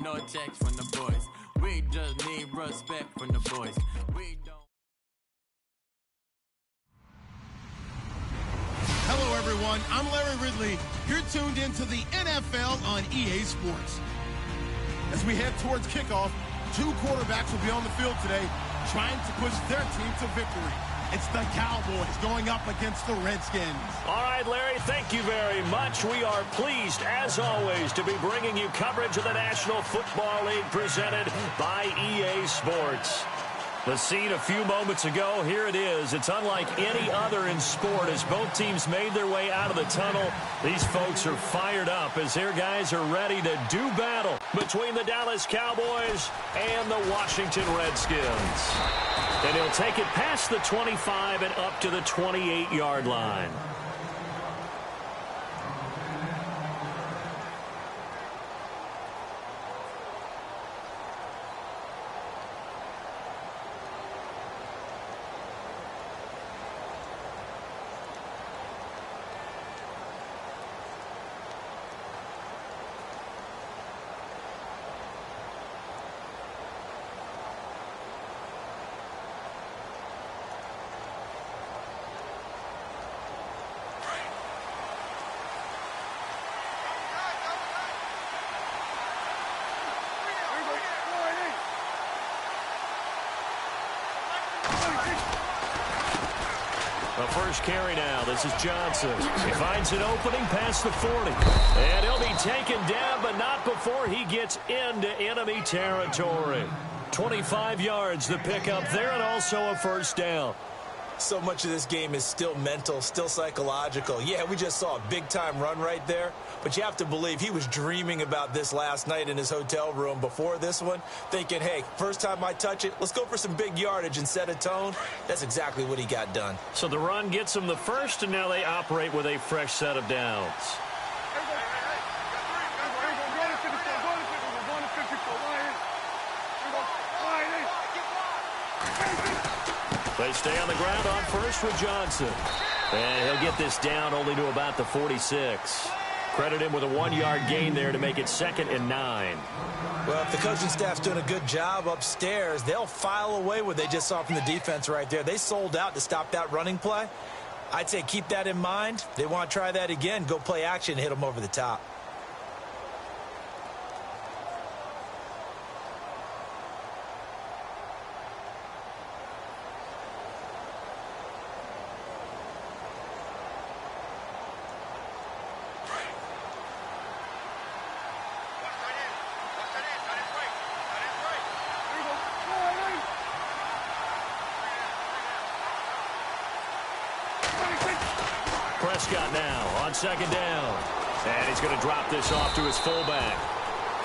no text from the boys. We just need respect from the boys. We don't. Hello, everyone. I'm Larry Ridley. You're tuned into the NFL on EA Sports. As we head towards kickoff, two quarterbacks will be on the field today trying to push their team to victory. It's the Cowboys going up against the Redskins. All right, Larry, thank you very much. We are pleased, as always, to be bringing you coverage of the National Football League presented by EA Sports. The scene a few moments ago, here it is. It's unlike any other in sport as both teams made their way out of the tunnel. These folks are fired up as their guys are ready to do battle between the Dallas Cowboys and the Washington Redskins. And he'll take it past the 25 and up to the 28-yard line. The first carry now. This is Johnson. He finds an opening past the 40. And he'll be taken down, but not before he gets into enemy territory. 25 yards the pickup there, and also a first down. So much of this game is still mental, still psychological. Yeah, we just saw a big-time run right there, but you have to believe he was dreaming about this last night in his hotel room before this one, thinking, hey, first time I touch it, let's go for some big yardage and set a tone. That's exactly what he got done. So the run gets him the first, and now they operate with a fresh set of downs. They stay on the ground on first with Johnson. And he'll get this down only to about the 46. Credit him with a 1-yard gain there to make it 2nd and 9. Well, if the coaching staff's doing a good job upstairs, they'll file away what they just saw from the defense right there. They sold out to stop that running play. I'd say keep that in mind. They want to try that again, go play action and hit them over the top. Prescott now on 2nd down. And he's going to drop this off to his fullback.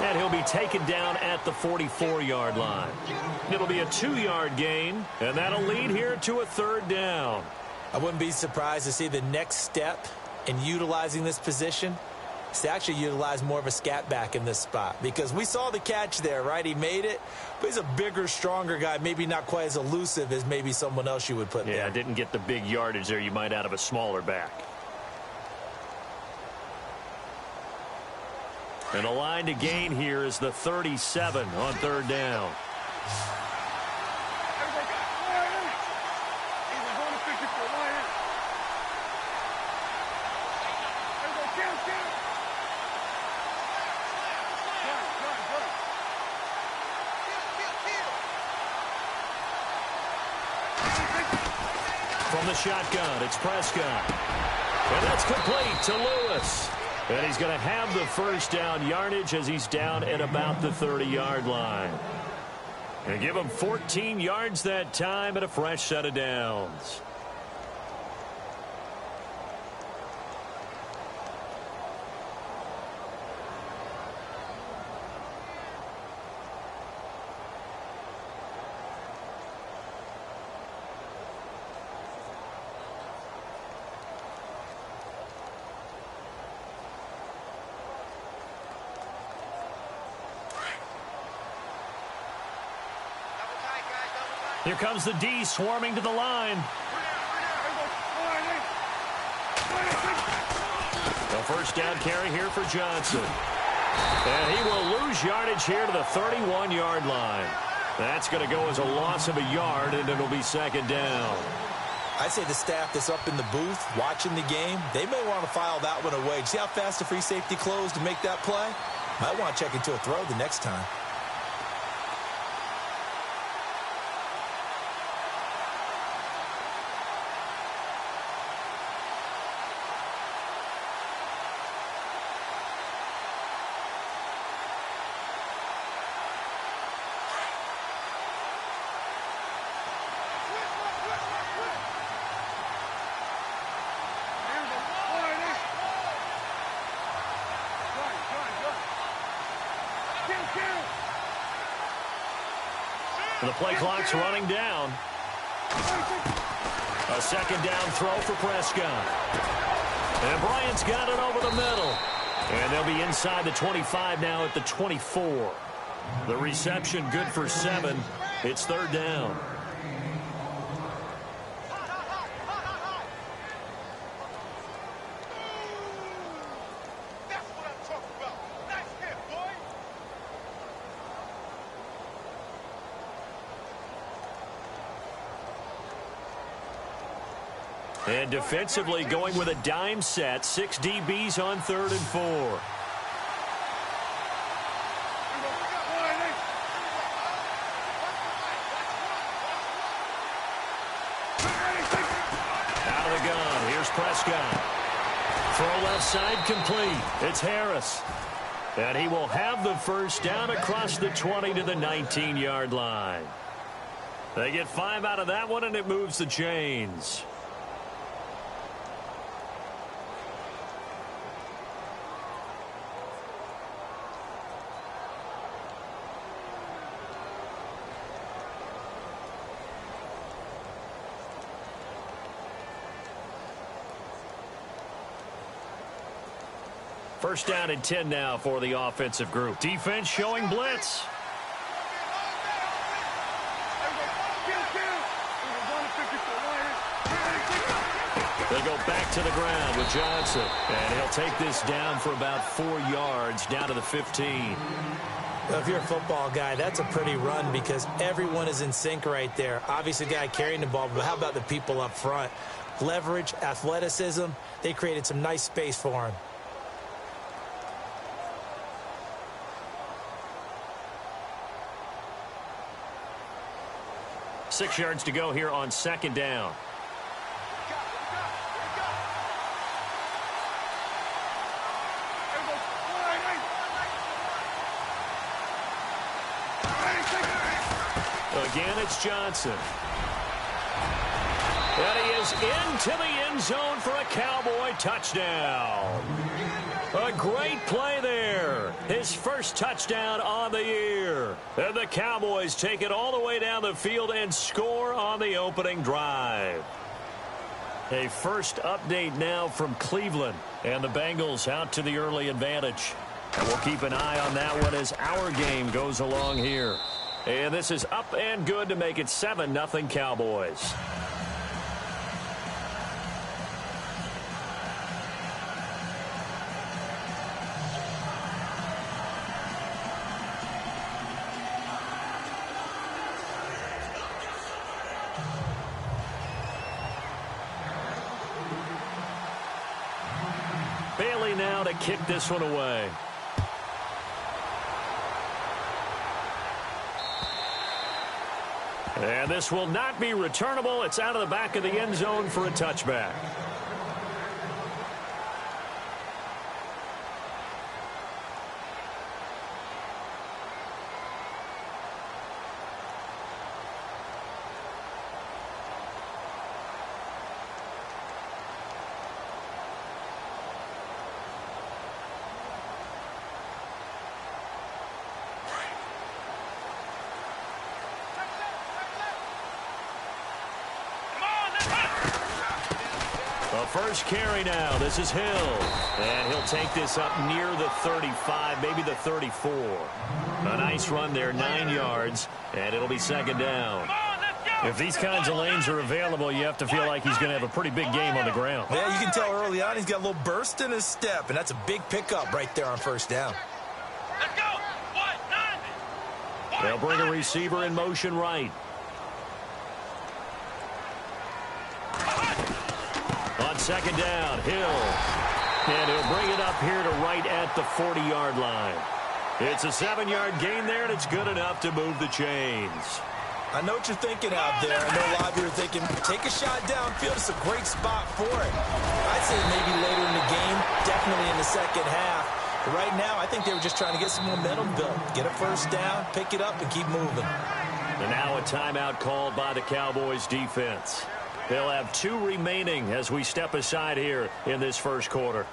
And he'll be taken down at the 44-yard line. It'll be a 2-yard gain, and that'll lead here to a 3rd down. I wouldn't be surprised to see the next step in utilizing this position is to actually utilize more of a scat back in this spot. Because we saw the catch there, right? He made it, but he's a bigger, stronger guy, maybe not quite as elusive as maybe someone else you would put there. Yeah, didn't get the big yardage there you might out of a smaller back. And the line to gain here is the 37 on 3rd down. From the shotgun, it's Prescott. And that's complete to Lewis. And he's going to have the first down yardage as he's down at about the 30-yard line. Going to give him 14 yards that time and a fresh set of downs. Here comes the D swarming to the line. The first down carry here for Johnson. And he will lose yardage here to the 31-yard line. That's going to go as a loss of a yard, and it'll be second down. I'd say the staff that's up in the booth watching the game, they may want to file that one away. See how fast the free safety closed to make that play? Might want to check into a throw the next time. The play clock's running down. A second down throw for Prescott. And Bryant's got it over the middle. And they'll be inside the 25 now at the 24. The reception good for 7. It's third down. And defensively going with a dime set. 6 DBs on 3rd and 4. Out of the gun. Here's Prescott. Throw left side complete. It's Harris. And he will have the first down across the 20 to the 19-yard line. They get 5 out of that one, and it moves the chains. First down and 10 now for the offensive group. Defense showing blitz. They go back to the ground with Johnson. And he'll take this down for about 4 yards, down to the 15. If you're a football guy, that's a pretty run because everyone is in sync right there. Obviously, the guy carrying the ball, but how about the people up front? Leverage, athleticism, they created some nice space for him. Six yards to go here on second down. Again, it's Johnson. And he is into the end zone for a Cowboy touchdown. A great play there. His first touchdown on the year. And the Cowboys take it all the way down the field and score on the opening drive. A first update now from Cleveland. And the Bengals out to the early advantage. And we'll keep an eye on that one as our game goes along here. And this is up and good to make it 7-0 Cowboys. Bailey now to kick this one away. And this will not be returnable. It's out of the back of the end zone for a touchback. First carry now. This is Hill. And he'll take this up near the 35, maybe the 34. A nice run there, 9 yards, and it'll be second down. If these kinds of lanes are available, you have to feel like he's going to have a pretty big game on the ground. Yeah, you can tell early on he's got a little burst in his step, and that's a big pickup right there on first down. They'll bring a receiver in motion right. On second down, Hill. And he'll bring it up here to right at the 40-yard line. It's a 7-yard gain there, and it's good enough to move the chains. I know what you're thinking out there. I know a lot of you are thinking, take a shot downfield. It's a great spot for it. I'd say maybe later in the game, definitely in the second half. But right now, I think they were just trying to get some momentum built. Get a first down, pick it up, and keep moving. And now a timeout called by the Cowboys defense. They'll have 2 remaining as we step aside here in this first quarter.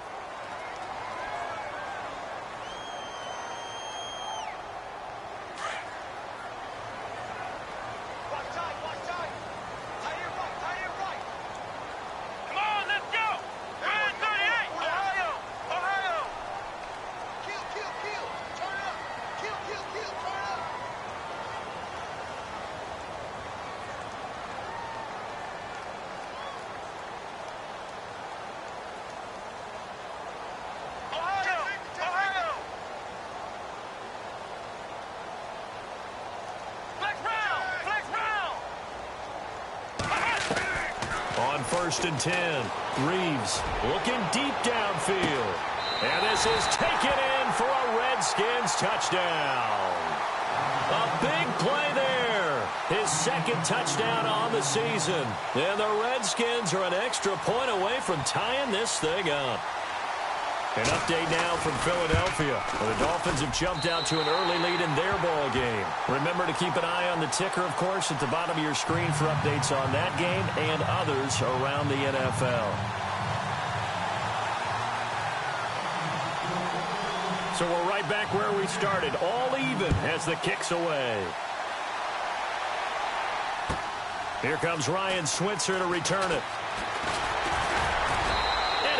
First and 10. Reeves looking deep downfield. And this is taken in for a Redskins touchdown. A big play there. His second touchdown on the season. And the Redskins are an extra point away from tying this thing up. An update now from Philadelphia. The Dolphins have jumped out to an early lead in their ball game. Remember to keep an eye on the ticker, of course, at the bottom of your screen for updates on that game and others around the NFL. So we're right back where we started, all even as the kick's away. Here comes Ryan Switzer to return it.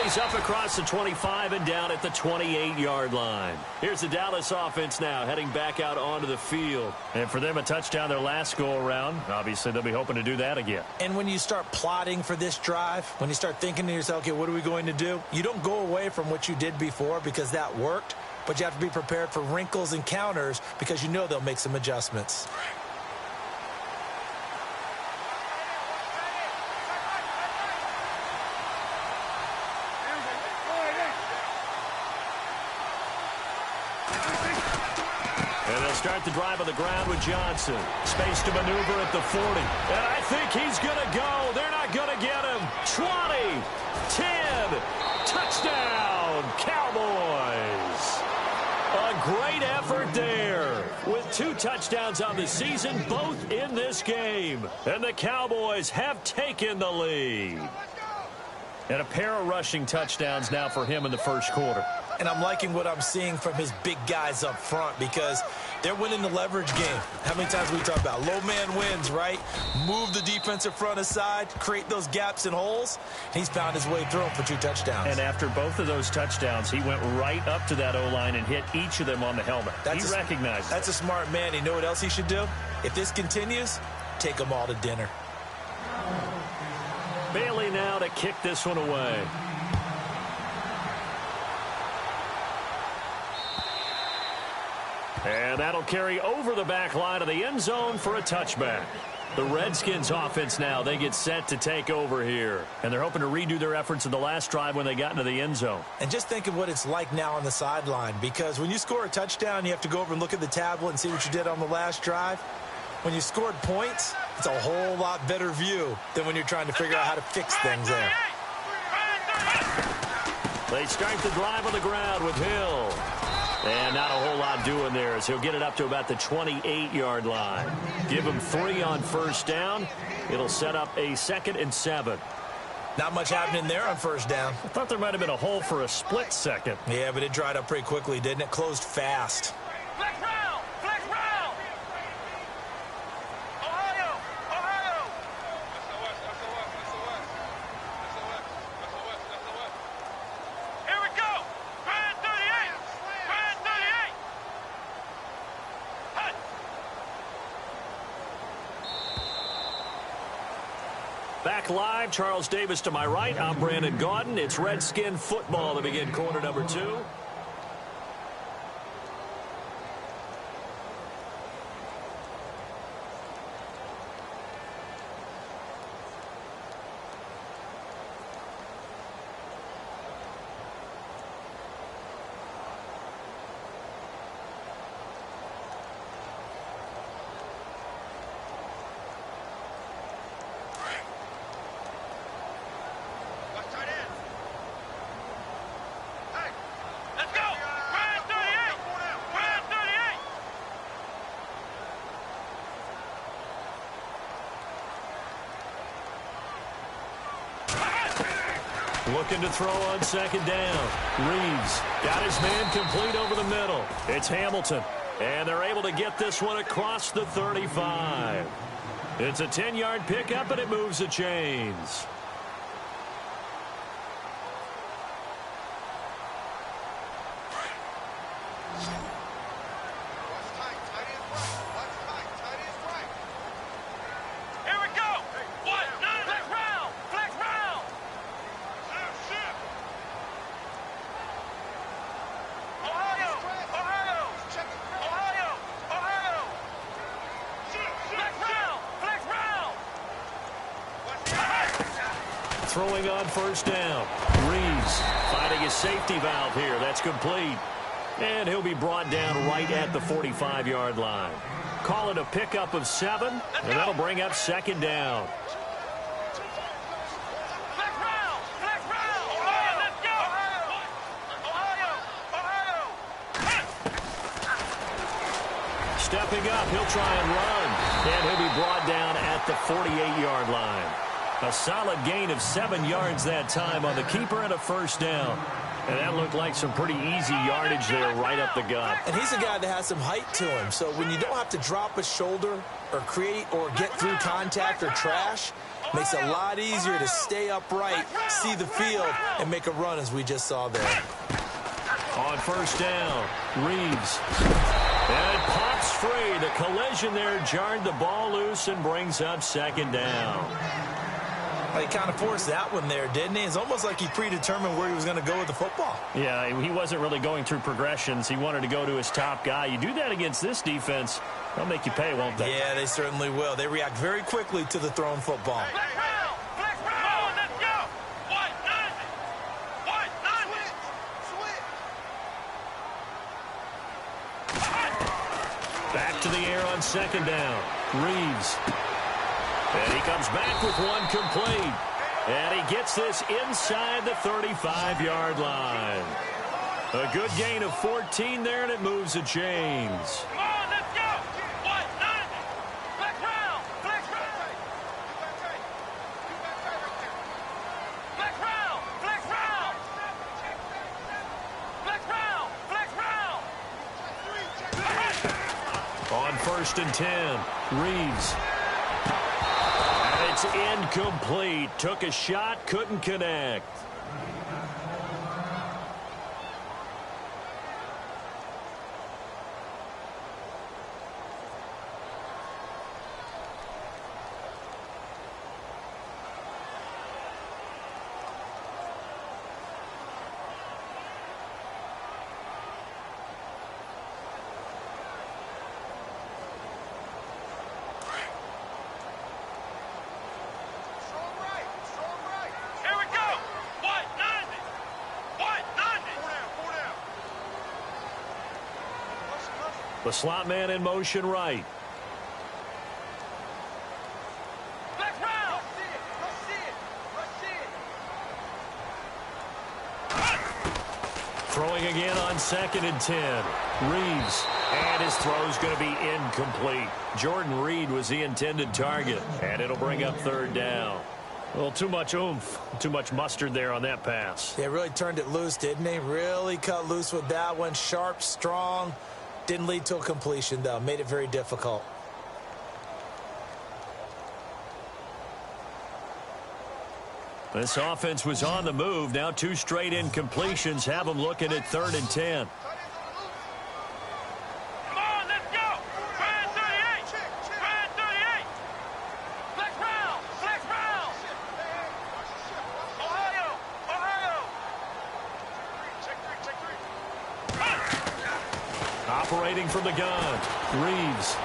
He's up across the 25 and down at the 28-yard line. Here's the Dallas offense now heading back out onto the field. And for them, a touchdown their last go-around. Obviously, they'll be hoping to do that again. And when you start plotting for this drive, when you start thinking to yourself, okay, what are we going to do? You don't go away from what you did before because that worked, but you have to be prepared for wrinkles and counters because you know they'll make some adjustments. Start the drive on the ground with Johnson. Space to maneuver at the 40. And I think he's going to go. They're not going to get him. 20, 10, touchdown, Cowboys. A great effort there with 2 touchdowns on the season, both in this game. And the Cowboys have taken the lead. And a pair of rushing touchdowns now for him in the first quarter. And I'm liking what I'm seeing from his big guys up front because they're winning the leverage game. How many times we talk about low man wins, right? Move the defensive front aside, create those gaps and holes. He's found his way through them for 2 touchdowns. And after both of those touchdowns, he went right up to that O-line and hit each of them on the helmet. He recognized it. That's a smart man. You know what else he should do? If this continues, take them all to dinner. Bailey now to kick this one away. And that'll carry over the back line of the end zone for a touchback. The Redskins offense now, they get set to take over here. And they're hoping to redo their efforts in the last drive when they got into the end zone. And just think of what it's like now on the sideline. Because when you score a touchdown, you have to go over and look at the tablet and see what you did on the last drive. When you scored points, it's a whole lot better view than when you're trying to figure out how to fix things there. They start the drive on the ground with Hill. And not a whole lot doing there as he'll get it up to about the 28-yard line. Give him 3 on first down. It'll set up a 2nd and 7. Not much happening there on first down. I thought there might have been a hole for a split second. Yeah, but it dried up pretty quickly, didn't it? Closed fast. Flex round! Flex round! Ohio! Ohio! Here we go! Grand 38! Grand 38! Hut! Back live, Charles Davis to my right. I'm Brandon Gaudin. It's Redskin football to begin quarter number 2. Looking to throw on second down. Reeves got his man complete over the middle. It's Hamilton. And they're able to get this one across the 35. It's a 10-yard pickup, and it moves the chains. Throwing on first down. Reeves finding his safety valve here. That's complete. And he'll be brought down right at the 45-yard line. Call it a pickup of 7, and that'll bring up second down. Stepping up, he'll try and run. And he'll be brought down at the 48-yard line. A solid gain of 7 yards that time on the keeper and a first down. And that looked like some pretty easy yardage there right up the gut. And he's a guy that has some height to him. So when you don't have to drop a shoulder or create or get through contact or trash, makes it a lot easier to stay upright, see the field, and make a run as we just saw there. On first down, Reeves. And it pops free. The collision there jarred the ball loose and brings up second down. He kind of forced that one there, didn't he? It's almost like he predetermined where he was going to go with the football. Yeah, he wasn't really going through progressions. He wanted to go to his top guy. You do that against this defense, they'll make you pay, won't they? Yeah, they certainly will. They react very quickly to the thrown football. Back to the air on second down. Reeves. And he comes back with one complete. And he gets this inside the 35-yard line. A good gain of 14 there, and it moves the chains. Come on, let's go. 190. Flex round. Flex round. Flex round. Flex round. Flex round. Flex round. On first and 10, Reeves. And it's incomplete. Took a shot, couldn't connect. The slot man in motion right. Throwing again on second and 10. Reeves. And his throw's going to be incomplete. Jordan Reed was the intended target. And it'll bring up third down. Well, too much oomph, too much mustard there on that pass. They really turned it loose, didn't they? Really cut loose with that one. Sharp, strong. Didn't lead to a completion, though. Made it very difficult. This offense was on the move. Now 2 straight incompletions have them looking at third and 10. Come on, let's go. Brand 38. Brand 38. Flex round. Flex round. Ohio. Ohio. Check three. Operating from the gun. Reeves.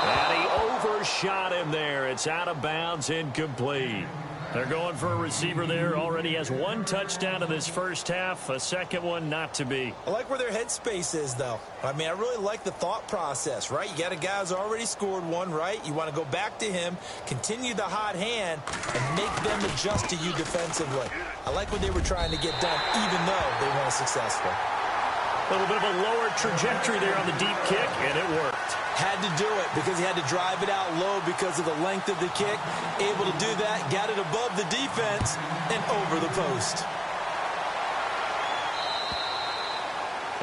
And he overshot him there. It's out of bounds, incomplete. They're going for a receiver there. Already has 1 touchdown in this first half. A second one not to be. I like where their headspace is, though. I mean, I really like the thought process, right? You got a guy who's already scored 1, right? You want to go back to him, continue the hot hand, and make them adjust to you defensively. I like what they were trying to get done, even though they weren't successful. A little bit of a lower trajectory there on the deep kick, and it worked. Had to do it because he had to drive it out low because of the length of the kick. Able to do that, got it above the defense and over the post.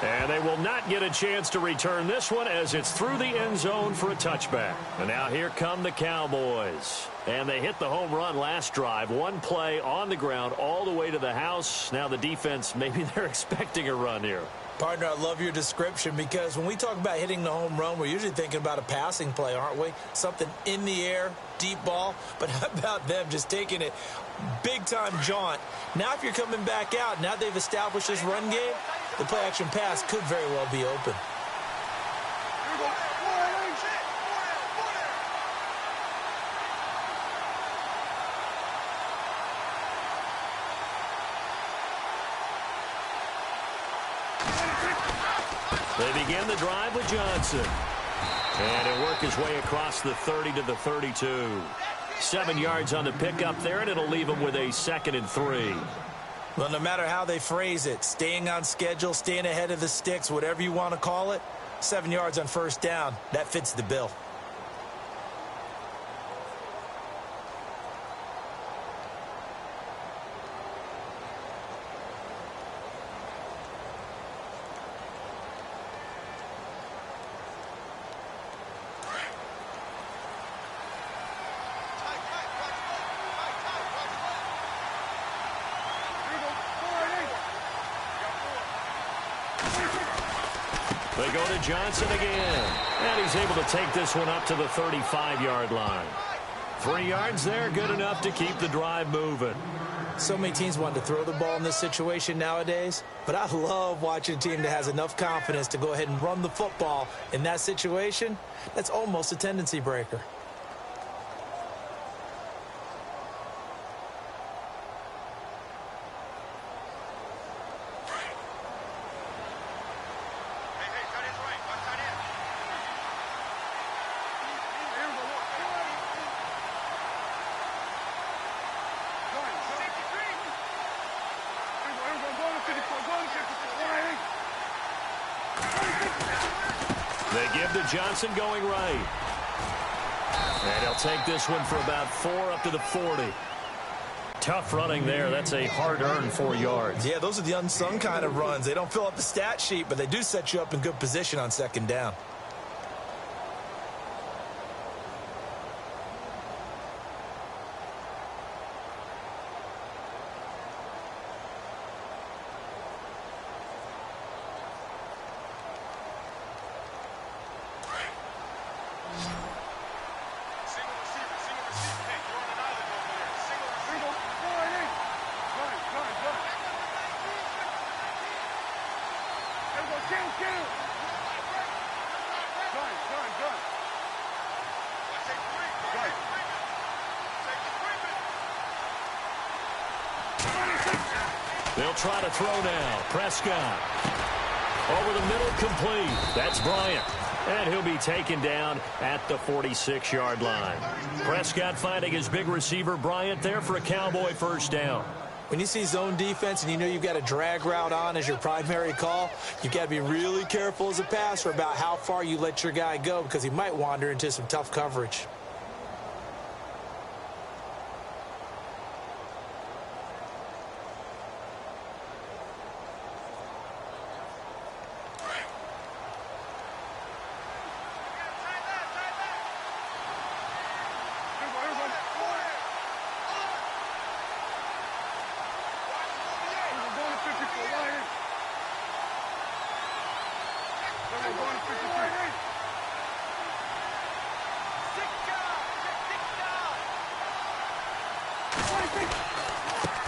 And they will not get a chance to return this one as it's through the end zone for a touchback. And now here come the Cowboys. And they hit the home run last drive. One play on the ground all the way to the house. Now the defense, maybe they're expecting a run here. Partner, I love your description because when we talk about hitting the home run, we're usually thinking about a passing play, aren't we? Something in the air, deep ball. But how about them just taking it big-time jaunt? Now if you're coming back out, now they've established this run game, the play-action pass could very well be open. They begin the drive with Johnson. And he'll work his way across the 30 to the 32. 7 yards on the pickup there, and it'll leave him with a 2nd and 3. Well, no matter how they phrase it, staying on schedule, staying ahead of the sticks, whatever you want to call it, 7 yards on first down, that fits the bill. They go to Johnson again. And he's able to take this one up to the 35-yard line. 3 yards there, good enough to keep the drive moving. So many teams want to throw the ball in this situation nowadays, but I love watching a team that has enough confidence to go ahead and run the football in that situation. That's almost a tendency breaker. They give to Johnson going right. And he'll take this one for about 4 up to the 40. Tough running there. That's a hard-earned 4 yards. Yeah, those are the unsung kind of runs. They don't fill up the stat sheet, but they do set you up in good position on 2nd down. They'll try to throw now. Prescott. Over the middle, complete. That's Bryant. And he'll be taken down at the 46-yard line. Prescott finding his big receiver, Bryant, there for a Cowboy first down. When you see zone defense and you know you've got a drag route on as your primary call, you've got to be really careful as a passer about how far you let your guy go because he might wander into some tough coverage.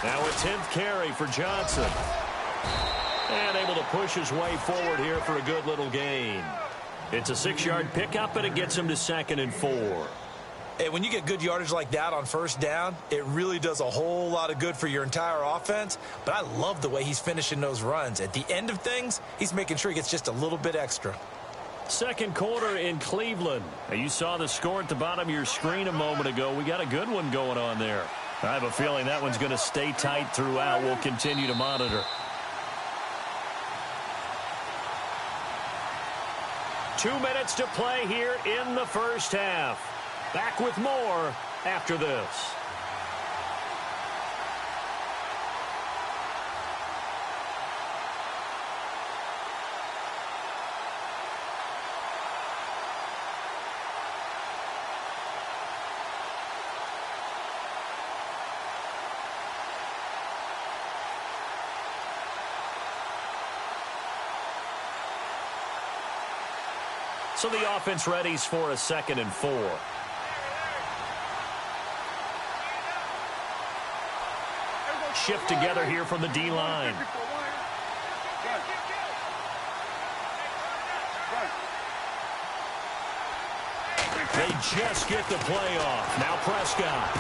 Now a 10th carry for Johnson. And able to push his way forward here for a good little gain. It's a 6-yard pickup, and it gets him to 2nd and 4. Hey, when you get good yardage like that on first down, it really does a whole lot of good for your entire offense. But I love the way he's finishing those runs. At the end of things, he's making sure he gets just a little bit extra. Second quarter in Cleveland. Now, you saw the score at the bottom of your screen a moment ago. We got a good one going on there. I have a feeling that one's going to stay tight throughout. We'll continue to monitor. 2 minutes to play here in the first half. Back with more after this. So the offense readies for a 2nd and 4. Shift together here from the D-line. They just get the play off. Now Prescott.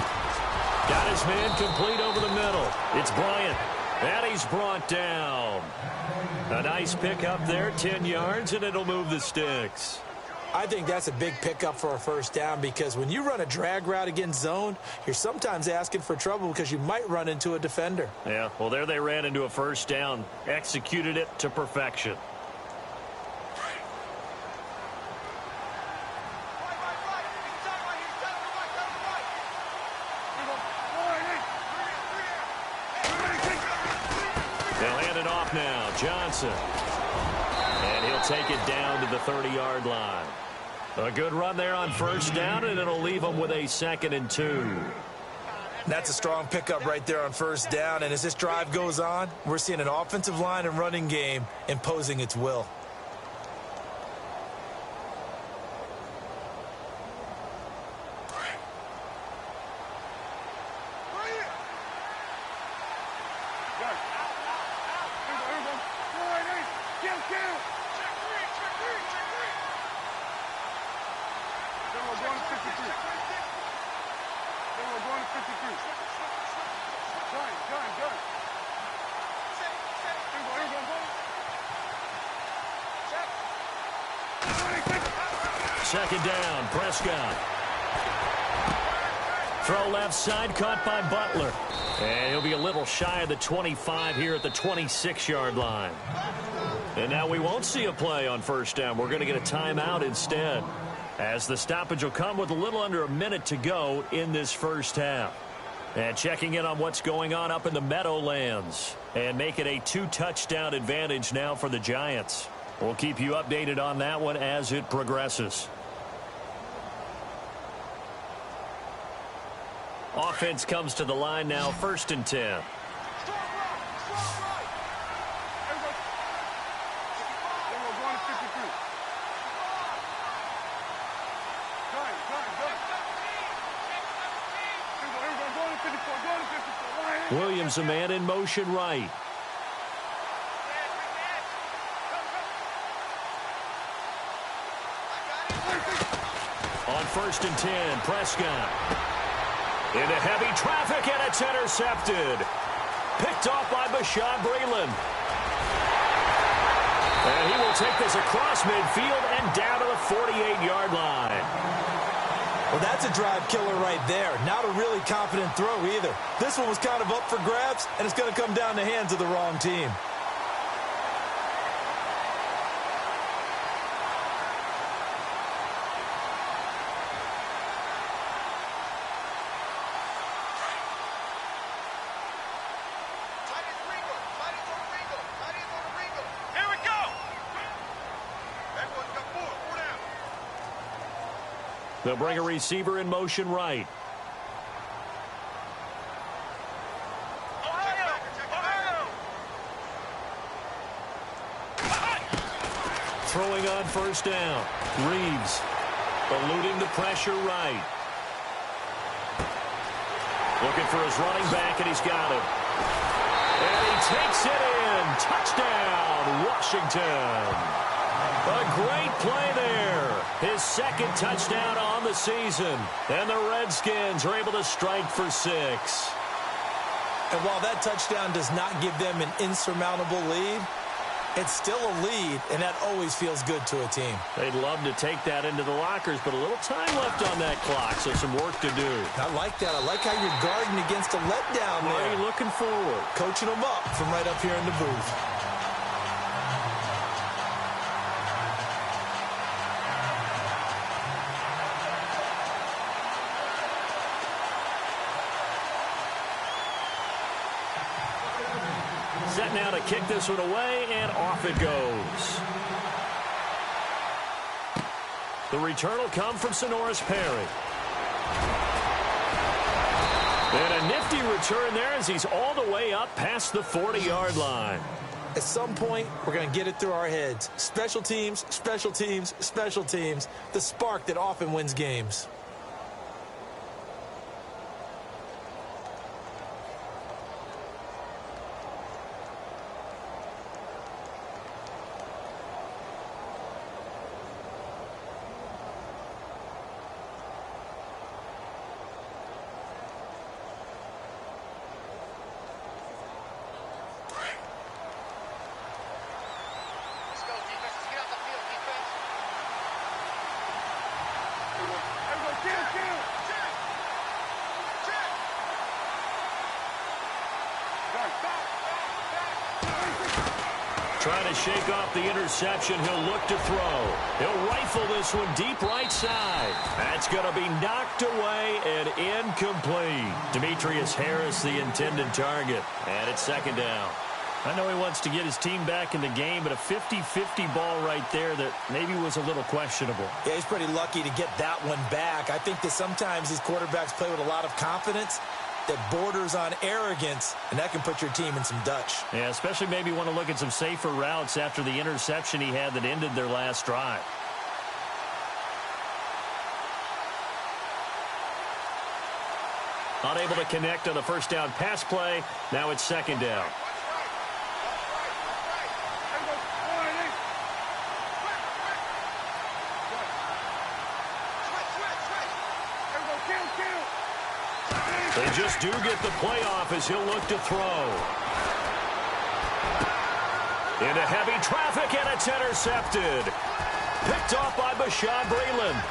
Got his man complete over the middle. It's Bryant. And he's brought down. A nice pickup there, 10 yards, and it'll move the sticks. I think that's a big pickup for a first down because when you run a drag route against zone, you're sometimes asking for trouble because you might run into a defender. Yeah, well, there they ran into a first down, executed it to perfection. They'll hand it off now, Johnson. And he'll take it down to the 30-yard line. A good run there on first down, and it'll leave them with a 2nd and 2. That's a strong pickup right there on first down, and as this drive goes on, we're seeing an offensive line and running game imposing its will. Second down, Prescott. Throw left side, caught by Butler. And he'll be a little shy of the 25 here at the 26-yard line. And now we won't see a play on first down. We're going to get a timeout instead, as the stoppage will come with a little under a minute to go in this first half. And checking in on what's going on up in the Meadowlands, and make it a 2-touchdown advantage now for the Giants. We'll keep you updated on that one as it progresses. Offense comes to the line now, 1st and 10. Williams, a man in motion right. On 1st and 10, Prescott. Into heavy traffic, and it's intercepted. Picked off by Bashaud Breeland. And he will take this across midfield and down to the 48-yard line. Well, that's a drive killer right there. Not a really confident throw either. This one was kind of up for grabs, and it's going to come down the hands of the wrong team. They'll bring a receiver in motion right. Throwing on first down. Reeves eluding the pressure right. Looking for his running back, and he's got him. And he takes it in. Touchdown, Washington. A great play there. His 2nd touchdown on the season. And the Redskins are able to strike for 6. And while that touchdown does not give them an insurmountable lead, it's still a lead, and that always feels good to a team. They'd love to take that into the lockers, but a little time left on that clock, so some work to do. I like that. I like how you're guarding against a letdown there. Already looking forward. Coaching them up from right up here in the booth. Set now to kick this one away, and off it goes. The return will come from Sonoris Perry. And a nifty return there as he's all the way up past the 40-yard line. At some point, we're going to get it through our heads. Special teams, special teams, special teams. The spark that often wins games. Trying to shake off the interception. He'll look to throw. He'll rifle this one deep right side. That's going to be knocked away and incomplete. Demetrius Harris, the intended target. And it's second down. I know he wants to get his team back in the game, but a 50-50 ball right there that maybe was a little questionable. Yeah, he's pretty lucky to get that one back. I think that sometimes these quarterbacks play with a lot of confidence that borders on arrogance, and that can put your team in some Dutch. Yeah, especially maybe want to look at some safer routes after the interception he had that ended their last drive. Unable to connect on the first down pass play. Now it's second down. They just do get the playoff as he'll look to throw. Into heavy traffic, and it's intercepted. Picked off by Bashaud Breeland.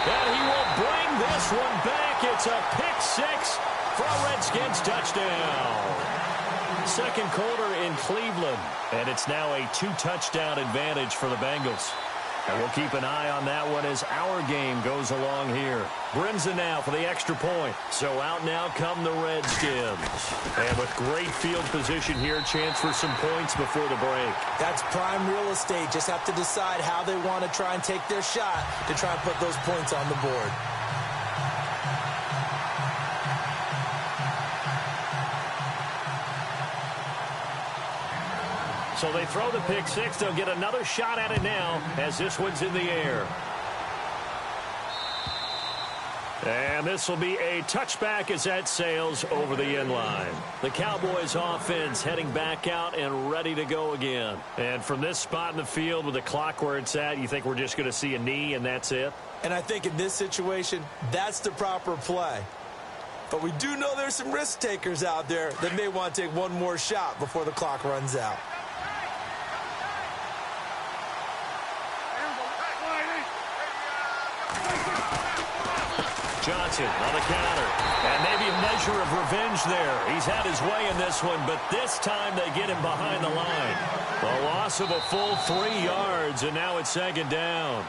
And he will bring this one back. It's a pick six for a Redskins touchdown. Second quarter in Cleveland, and it's now a 2-touchdown advantage for the Bengals. And we'll keep an eye on that one as our game goes along here. Brinza now for the extra point. So out now come the Redskins. And with great field position here, chance for some points before the break. That's prime real estate. Just have to decide how they want to try and take their shot to try and put those points on the board. So they throw the pick six. They'll get another shot at it now as this one's in the air. And this will be a touchback as that sails over the end line. The Cowboys offense heading back out and ready to go again. And from this spot in the field with the clock where it's at, you think we're just going to see a knee and that's it? And I think in this situation, that's the proper play. But we do know there's some risk takers out there that may want to take one more shot before the clock runs out. Johnson on the counter. And maybe a measure of revenge there. He's had his way in this one, but this time they get him behind the line. A loss of a full 3 yards, and now it's second down.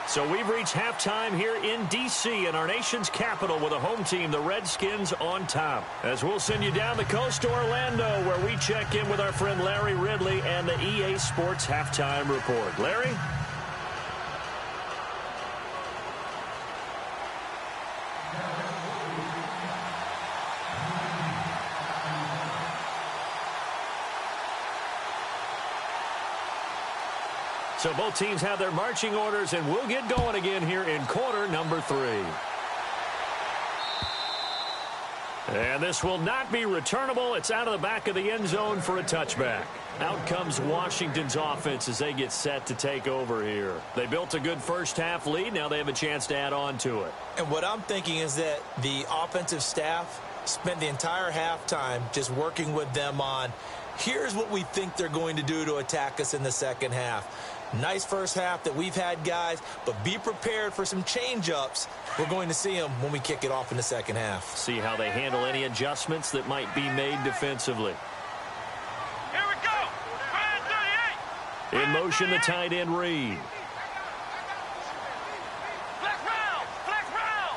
So we've reached halftime here in D.C. in our nation's capital with a home team, the Redskins, on top. As we'll send you down the coast to Orlando, where we check in with our friend Larry Ridley and the EA Sports Halftime Report. Larry? So both teams have their marching orders, and we'll get going again here in quarter number 3. And this will not be returnable. It's out of the back of the end zone for a touchback. Out comes Washington's offense as they get set to take over here. They built a good first half lead. Now they have a chance to add on to it. And what I'm thinking is that the offensive staff spent the entire halftime just working with them on, here's what we think they're going to do to attack us in the second half. Nice first half that we've had, guys, but be prepared for some change-ups. We're going to see them when we kick it off in the second half. See how they handle any adjustments that might be made defensively. Here we go. 38. In motion, the tight end Reed. Flex round. Flex round.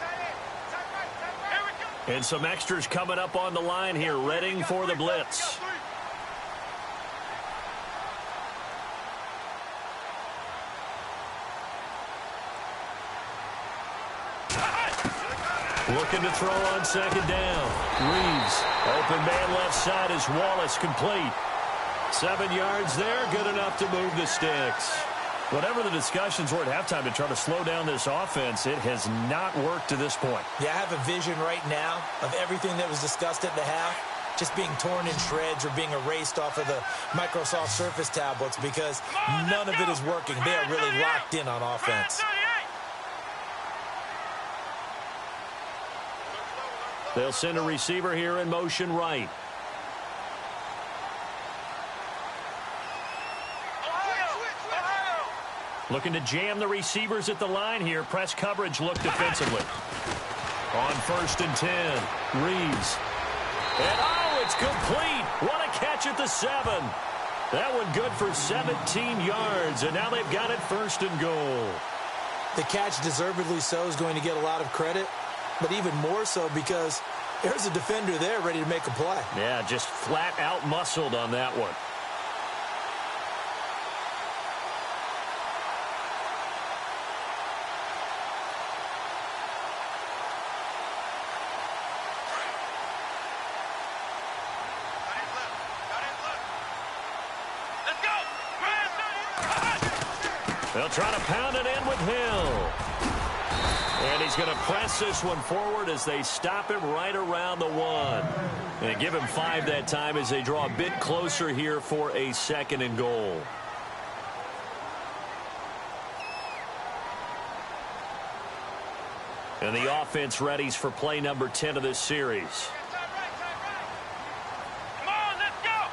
And some extras coming up on the line here, readying for the blitz. Looking to throw on second down. Reeves, open man left side is Wallace, complete. 7 yards there, good enough to move the sticks. Whatever the discussions were at halftime to try to slow down this offense, it has not worked to this point. Yeah, I have a vision right now of everything that was discussed at the half just being torn in shreds or being erased off of the Microsoft Surface tablets because none of it is working. They are really locked in on offense. They'll send a receiver here in motion right. Looking to jam the receivers at the line here. Press coverage look defensively. On 1st and 10. Reeves. And it's complete. What a catch at the 7. That one good for 17 yards. And now they've got it 1st and goal. The catch, deservedly so, is going to get a lot of credit. But even more so because there's a defender there ready to make a play. Yeah, just flat out muscled on that one. They'll try to pound it in with Hill. And he's going to press this one forward as they stop him right around the 1. And give him 5 that time as they draw a bit closer here for a 2nd and goal. And the offense readies for play number 10 of this series. Come on, let's go.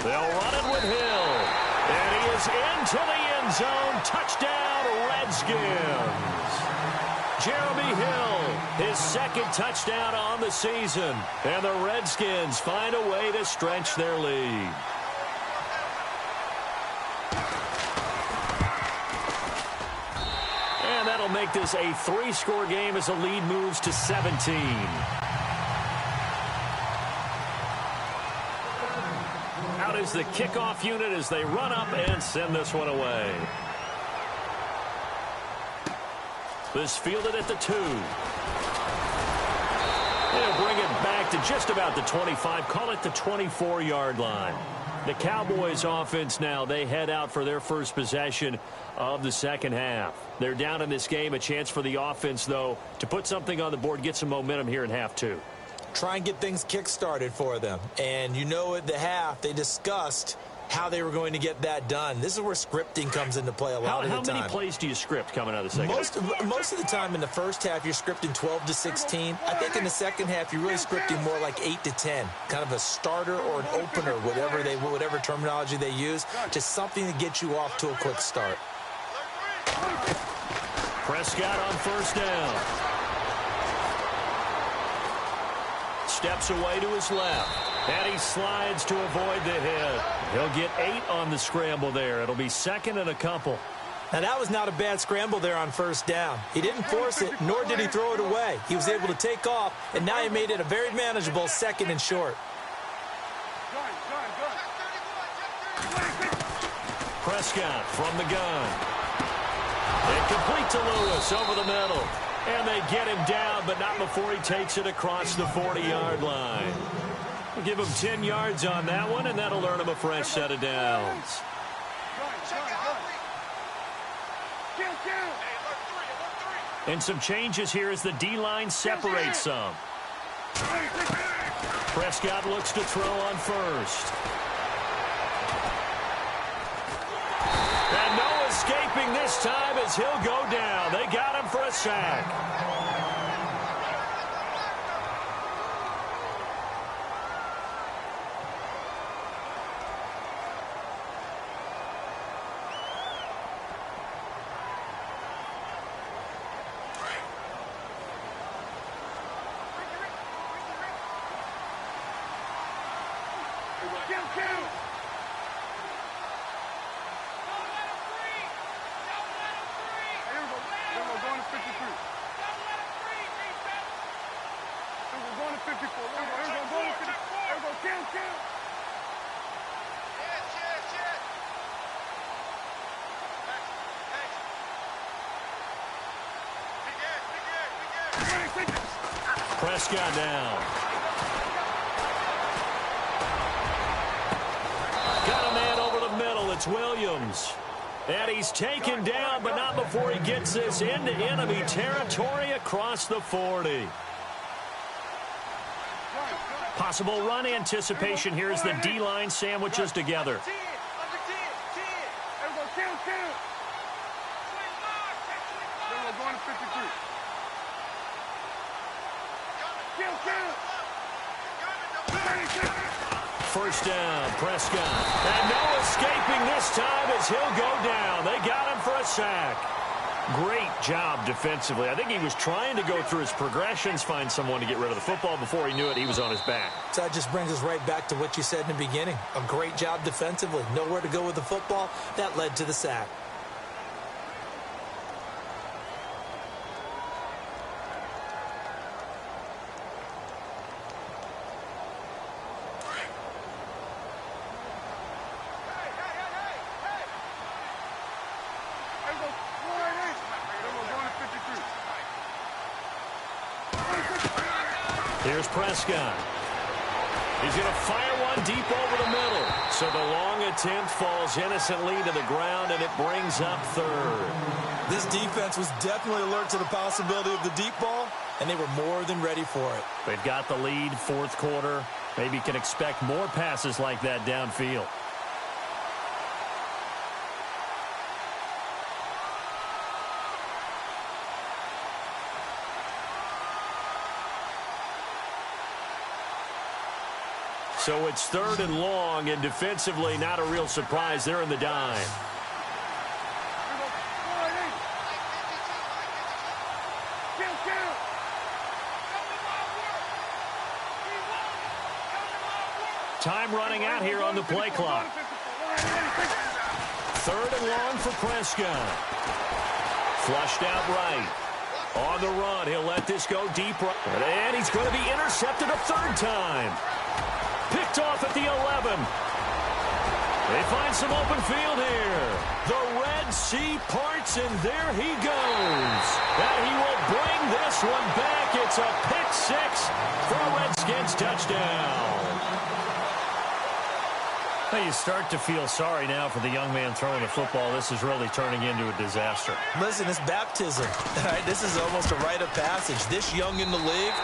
They'll run it with Hill. And he is into the end zone. Touchdown, Redskins. Jeremy Hill, his 2nd touchdown on the season. And the Redskins find a way to stretch their lead. And that'll make this a 3-score game as the lead moves to 17. Out is the kickoff unit as they run up and send this one away. This fielded at the 2. They'll bring it back to just about the 25. Call it the 24-yard line. The Cowboys offense now, they head out for their first possession of the 2nd half. They're down in this game. A chance for the offense, though, to put something on the board, get some momentum here in half 2. Try and get things kick-started for them. And you know at the half, they discussed how they were going to get that done. This is where scripting comes into play a lot of the time. How many plays do you script coming out of the 2nd half? Most of the time in the first half, you're scripting 12 to 16. I think in the 2nd half, you're really scripting more like 8 to 10. Kind of a starter or an opener, whatever terminology they use. Just something to get you off to a quick start. Prescott on 1st down. Steps away to his left. And he slides to avoid the hit. He'll get 8 on the scramble there. It'll be 2nd and a couple. Now, that was not a bad scramble there on 1st down. He didn't force it, nor did he throw it away. He was able to take off, and now he made it a very manageable 2nd and short. Prescott from the gun. And complete to Lewis over the middle. And they get him down, but not before he takes it across the 40-yard line. We'll give him 10 yards on that one, and that'll earn him a fresh set of downs. And some changes here as the D-line separates some. Prescott looks to throw on 1st. And no escaping this time as he'll go down. They got him for a sack. Prescott down. Got a man over the middle. It's Williams. And he's taken down, but not before he gets this into enemy territory across the 40. Possible run anticipation here as the D-line sandwiches together. First down, Prescott. And no escaping this time as he'll go down. They got him for a sack. Great job defensively. I think he was trying to go through his progressions, find someone to get rid of the football. Before he knew it, he was on his back. So that just brings us right back to what you said in the beginning. A great job defensively. Nowhere to go with the football. That led to the sack. Here's Prescott. He's going to fire one deep over the middle. So the long attempt falls innocently to the ground, and it brings up third. This defense was definitely alert to the possibility of the deep ball, and they were more than ready for it. They've got the lead, fourth quarter. Maybe can expect more passes like that downfield. So it's third and long, and defensively not a real surprise. They're in the dime. Time running out here on the play clock. Third and long for Prescott. Flushed out right. On the run, he'll let this go deep right. And he's going to be intercepted a third time. Picked off at the 11. They find some open field here. The Red Sea parts, and there he goes. And he will bring this one back. It's a pick six for a Redskins touchdown. Well, you start to feel sorry now for the young man throwing the football. This is really turning into a disaster. Listen, it's baptism. All right, this is almost a rite of passage. This young in the league,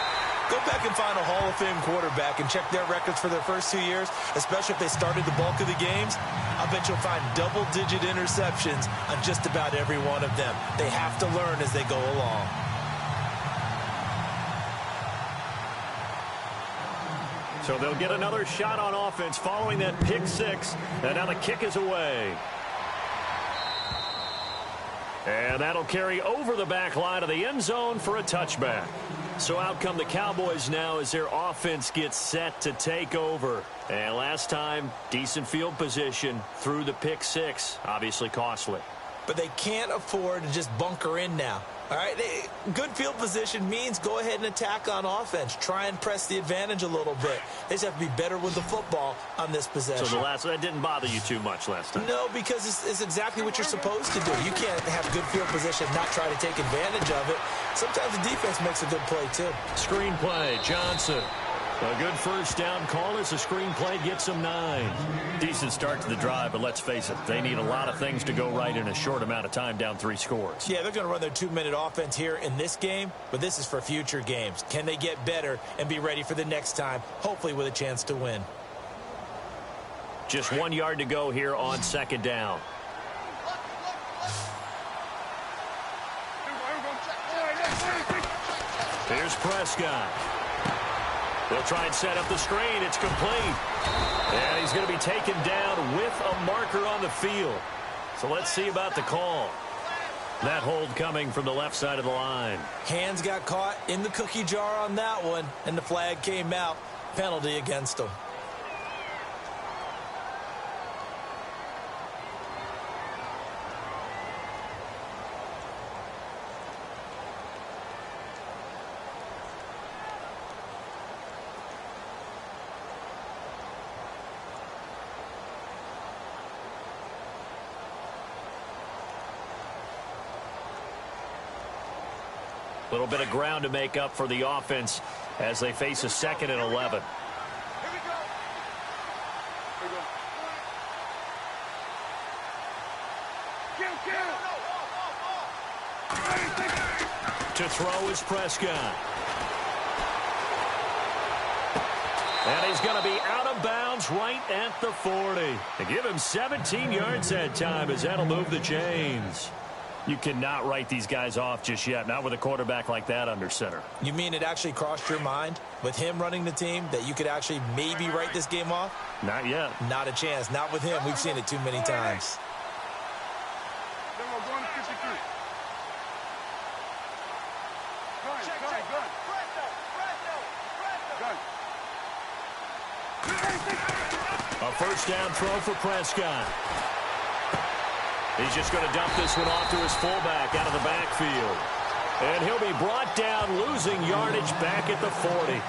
go back and find a Hall of Fame quarterback and check their records for their first 2 years, especially if they started the bulk of the games. I bet you'll find double-digit interceptions on just about every one of them. They have to learn as they go along. So they'll get another shot on offense following that pick six, and now the kick is away. And that'll carry over the back line of the end zone for a touchback. So out come the Cowboys now as their offense gets set to take over. And last time, decent field position through the pick six. Obviously costly. But they can't afford to just bunker in now. All right, good field position means go ahead and attack on offense. Try and press the advantage a little bit. They just have to be better with the football on this possession. So that didn't bother you too much last time? No, because it's exactly what you're supposed to do. You can't have good field position and not try to take advantage of it. Sometimes the defense makes a good play, too. Screen play, Johnson. A good first down call as the screen play gets them 9. Decent start to the drive, but let's face it, they need a lot of things to go right in a short amount of time, down 3 scores. Yeah, they're going to run their 2-minute offense here in this game, but this is for future games. Can they get better and be ready for the next time, hopefully with a chance to win? Just 1 yard to go here on second down. Here's Prescott. They'll try and set up the screen. It's complete. And he's going to be taken down with a marker on the field. So let's see about the call. That hold coming from the left side of the line. Hands got caught in the cookie jar on that one, and the flag came out. Penalty against him. A little bit of ground to make up for the offense as they face a 2nd and 11. To throw is Prescott. And he's going to be out of bounds right at the 40. They give him 17 yards that time as that'll move the chains. You cannot write these guys off just yet, not with a quarterback like that under center. You mean it actually crossed your mind with him running the team that you could actually maybe write this game off? Not yet. Not a chance. Not with him. We've seen it too many times. A first down throw for Prescott. He's just going to dump this one off to his fullback out of the backfield. And he'll be brought down, losing yardage back at the 40.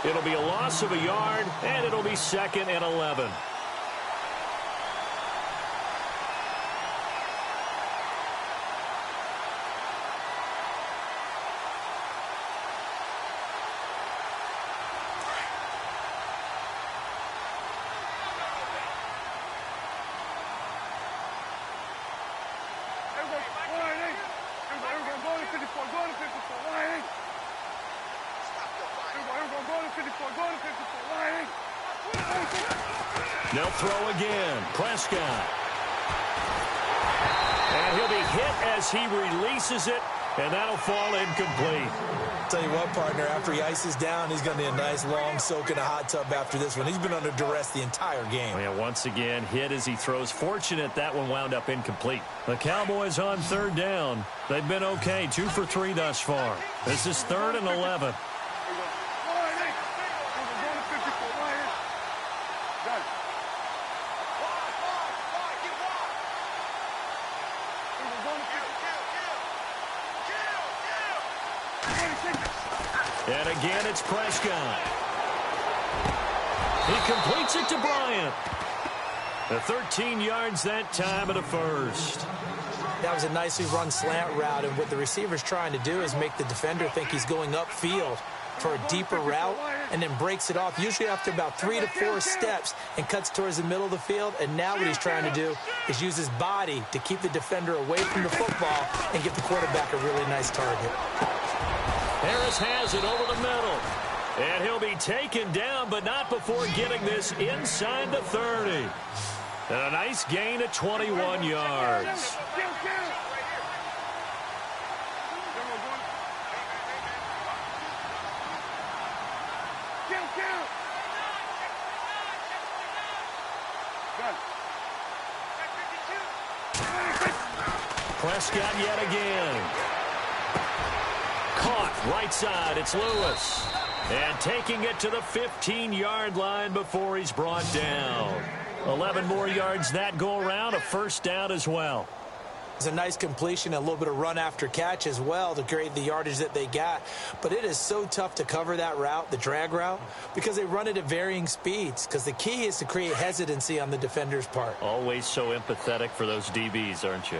It'll be a loss of a yard, and it'll be 2nd and 11. They'll throw again. Prescott. And he'll be hit as he releases it, and that'll fall incomplete. Tell you what, partner, after he ices down, he's going to need a nice long soak in a hot tub after this one. He's been under duress the entire game. Yeah, once again, hit as he throws. Fortunate that one wound up incomplete. The Cowboys on 3rd down. They've been okay, 2 for 3 thus far. This is 3rd and 11. And again, it's Prescott. He completes it to Bryant. The 13 yards that time of the first. That was a nicely run slant route, and what the receiver's trying to do is make the defender think he's going upfield for a deeper route and then breaks it off, usually after about 3 to 4 steps, and cuts towards the middle of the field. And now what he's trying to do is use his body to keep the defender away from the football and give the quarterback a really nice target. Harris has it over the middle. And he'll be taken down, but not before getting this inside the 30. And a nice gain of 21 yards. Prescott yet again. Caught right side. It's Lewis. And taking it to the 15-yard line before he's brought down. 11 more yards that go around. A first down as well. It's a nice completion, a little bit of run after catch as well to create the yardage that they got. But it is so tough to cover that route, the drag route, because they run it at varying speeds. Because the key is to create hesitancy on the defender's part. Always so empathetic for those DBs, aren't you?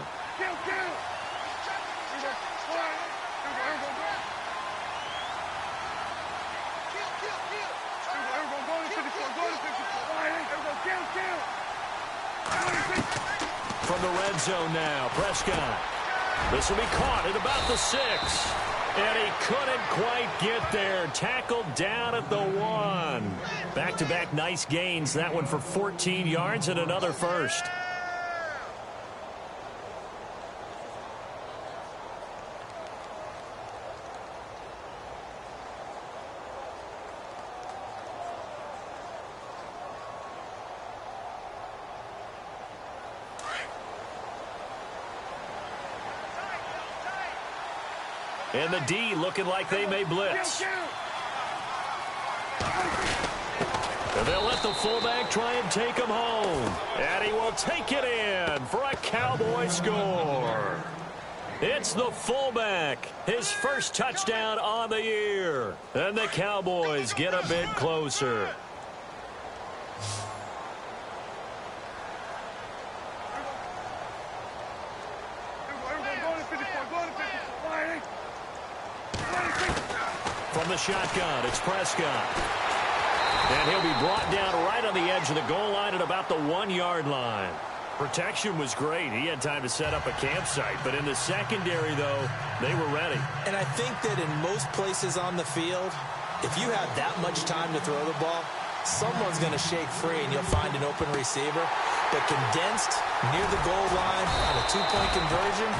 From the red zone now, Prescott. This will be caught at about the 6. And he couldn't quite get there. Tackled down at the 1. Back-to-back nice gains. That one for 14 yards and another first. And the D looking like they may blitz. And they'll let the fullback try and take him home. And he will take it in for a Cowboy score. It's the fullback. His first touchdown on the year. And the Cowboys get a bit closer. From From the shotgun, it's Prescott. And he'll be brought down right on the edge of the goal line at about the 1-yard line. Protection was great. He had time to set up a campsite. But in the secondary, though, they were ready. And I think that in most places on the field, if you have that much time to throw the ball, someone's going to shake free and you'll find an open receiver. But condensed near the goal line on a 2-point conversion,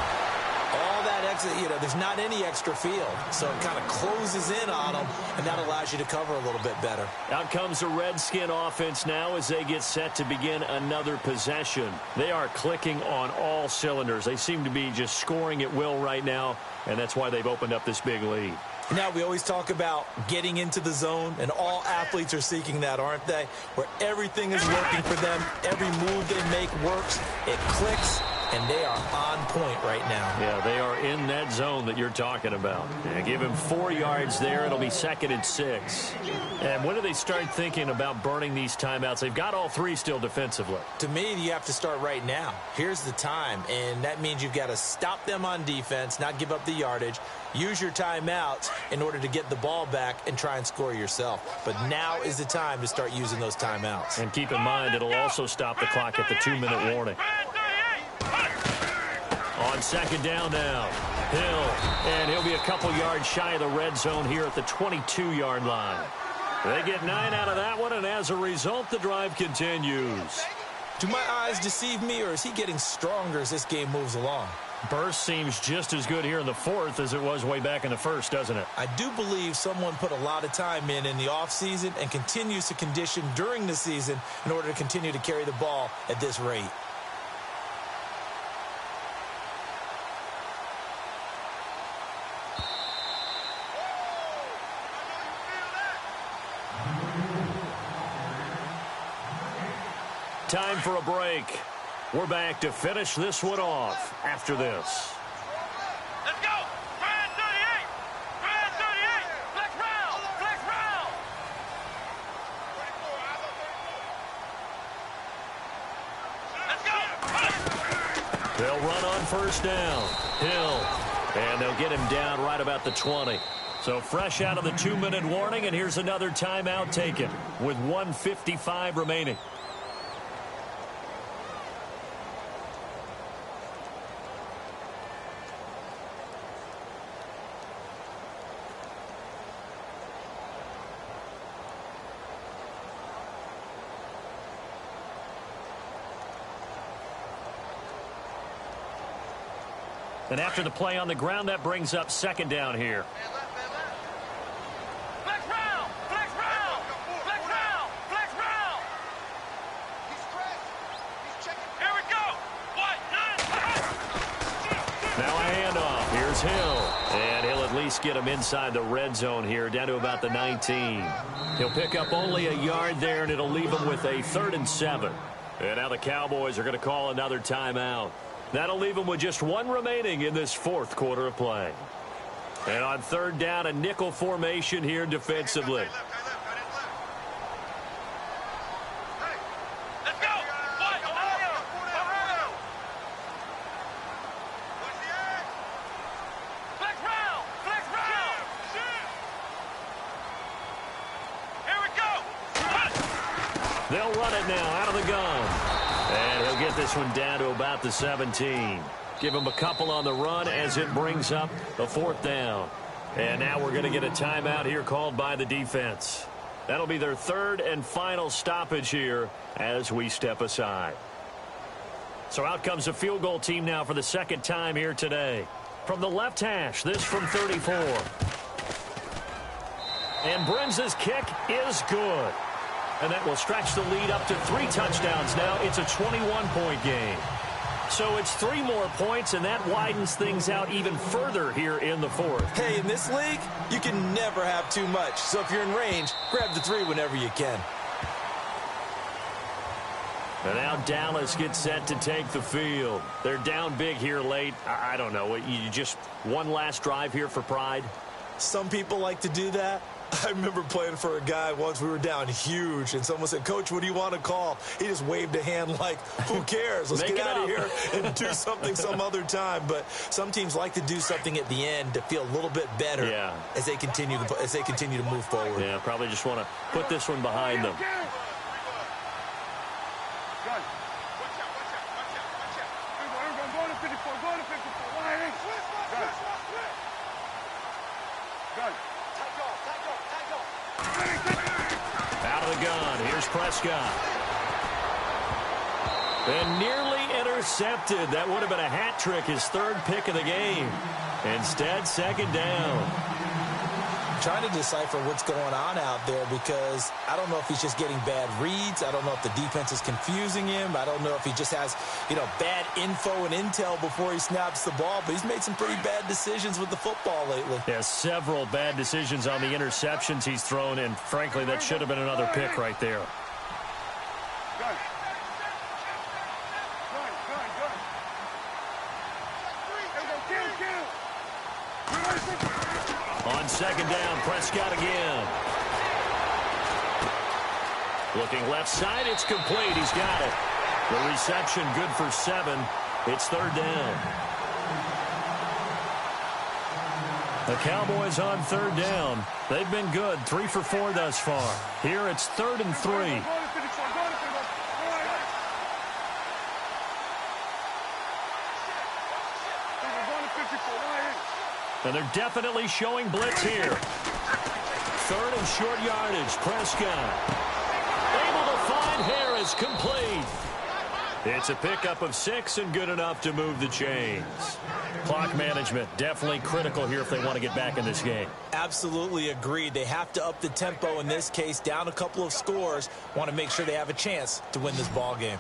all that extra, there's not any extra field. So it kind of closes in on them, and that allows you to cover a little bit better. Out comes the Redskin offense now as they get set to begin another possession. They are clicking on all cylinders. They seem to be just scoring at will right now, and that's why they've opened up this big lead. Now, we always talk about getting into the zone, and all athletes are seeking that, aren't they? Where everything is working for them, every move they make works, it clicks, and they are on point right now. Yeah, they are in that zone that you're talking about. Yeah, give him 4 yards there. It'll be 2nd and 6. And when do they start thinking about burning these timeouts? They've got all 3 still defensively. To me, you have to start right now. Here's the time, and that means you've got to stop them on defense, not give up the yardage, use your timeouts in order to get the ball back and try and score yourself. But now is the time to start using those timeouts. And keep in mind, it'll also stop the clock at the 2-minute warning. On 2nd down now, Hill, and he'll be a couple yards shy of the red zone here at the 22-yard line. They get 9 out of that one, and as a result, the drive continues. Do my eyes deceive me, or is he getting stronger as this game moves along? Burst seems just as good here in the 4th as it was way back in the 1st, doesn't it? I do believe someone put a lot of time in the offseason and continues to condition during the season in order to continue to carry the ball at this rate. Time for a break. We're back to finish this one off after this. Let's go! Brand 38! Brand 38! Flex round! Flex round! Let's go! They'll run on 1st down. Hill. And they'll get him down right about the 20. So fresh out of the 2-minute warning, and here's another timeout taken with 1:55 remaining. And after the play on the ground, that brings up 2nd down here. Flex round! Flex round! Flex round! Flex round! Here we go! Now a handoff. Here's Hill. And he'll at least get him inside the red zone here, down to about the 19. He'll pick up only a yard there, and it'll leave him with a 3rd and 7. And now the Cowboys are going to call another timeout. That'll leave them with just 1 remaining in this 4th quarter of play. And on 3rd down, a nickel formation here defensively. Let's go! Flex round! Flex round! Here we go! They'll run it now out of the gun. And he'll get this one down to about the 17. Give him a couple on the run as it brings up the 4th down. And now we're going to get a timeout here called by the defense. That'll be their 3rd and final stoppage here as we step aside. So out comes the field goal team now for the 2nd time here today. From the left hash, this from 34. And Brenza's kick is good. And that will stretch the lead up to 3 touchdowns now. It's a 21-point game. So it's 3 more points, and that widens things out even further here in the 4th. Hey, in this league, you can never have too much. So if you're in range, grab the 3 whenever you can. And now Dallas gets set to take the field. They're down big here late. I don't know. You just one last drive here for pride? Some people like to do that. I remember playing for a guy once. We were down huge, and someone said, "Coach, what do you want to call?" He just waved a hand like, who cares? Let's get out of here and do something some other time. But some teams like to do something at the end to feel a little bit better as they continue to move forward. Yeah, probably just want to put this one behind them. Out of the gun, here's Prescott. And nearly intercepted. That would have been a hat trick, his third pick of the game. Instead, second down. Trying to decipher what's going on out there because I don't know if he's just getting bad reads. I don't know if the defense is confusing him. I don't know if he just has, bad info and intel before he snaps the ball. But he's made some pretty bad decisions with the football lately. Yeah, several bad decisions on the interceptions he's thrown, and frankly, that should have been another pick right there. On second down, Prescott again. Looking left side, it's complete. He's got it. The reception good for 7. It's third down. The Cowboys on third down. They've been good, 3 for 4 thus far. Here it's 3rd and 3. And they're definitely showing blitz here. 3rd and short yardage. Prescott able to find Harris, complete. It's a pickup of 6 and good enough to move the chains. Clock management definitely critical here if they want to get back in this game. Absolutely agreed. They have to up the tempo in this case, down a couple of scores. Want to make sure they have a chance to win this ball game.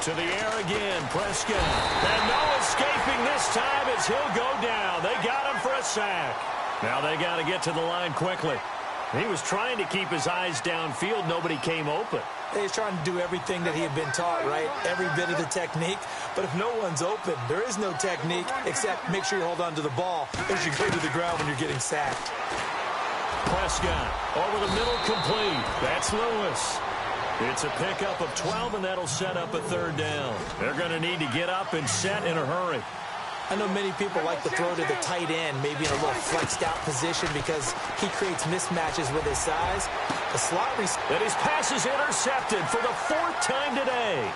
To the air again, Prescott. And no escaping this time as he'll go down. They got him for a sack. Now they got to get to the line quickly. He was trying to keep his eyes downfield. Nobody came open. He's trying to do everything that he had been taught, right? Every bit of the technique. But if no one's open, there is no technique except make sure you hold on to the ball as you go to the ground when you're getting sacked. Prescott over the middle, complete. That's Lewis. It's a pickup of 12, and that'll set up a third down. They're going to need to get up and set in a hurry. I know many people like to throw to the tight end, maybe in a little flexed out position because he creates mismatches with his size. The slot receiver. And his pass is intercepted for the 4th time today.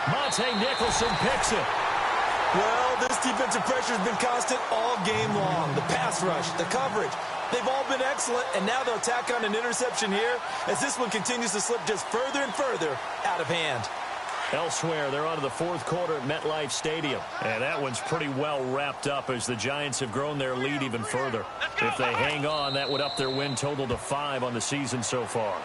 Monte Nicholson picks it. Well, this defensive pressure has been constant all game long. The pass rush, the coverage, they've all been excellent, and now they'll tack on an interception here as this one continues to slip just further and further out of hand. Elsewhere, they're on to the 4th quarter at MetLife Stadium. And that one's pretty well wrapped up as the Giants have grown their lead even further. If they hang on, that would up their win total to 5 on the season so far.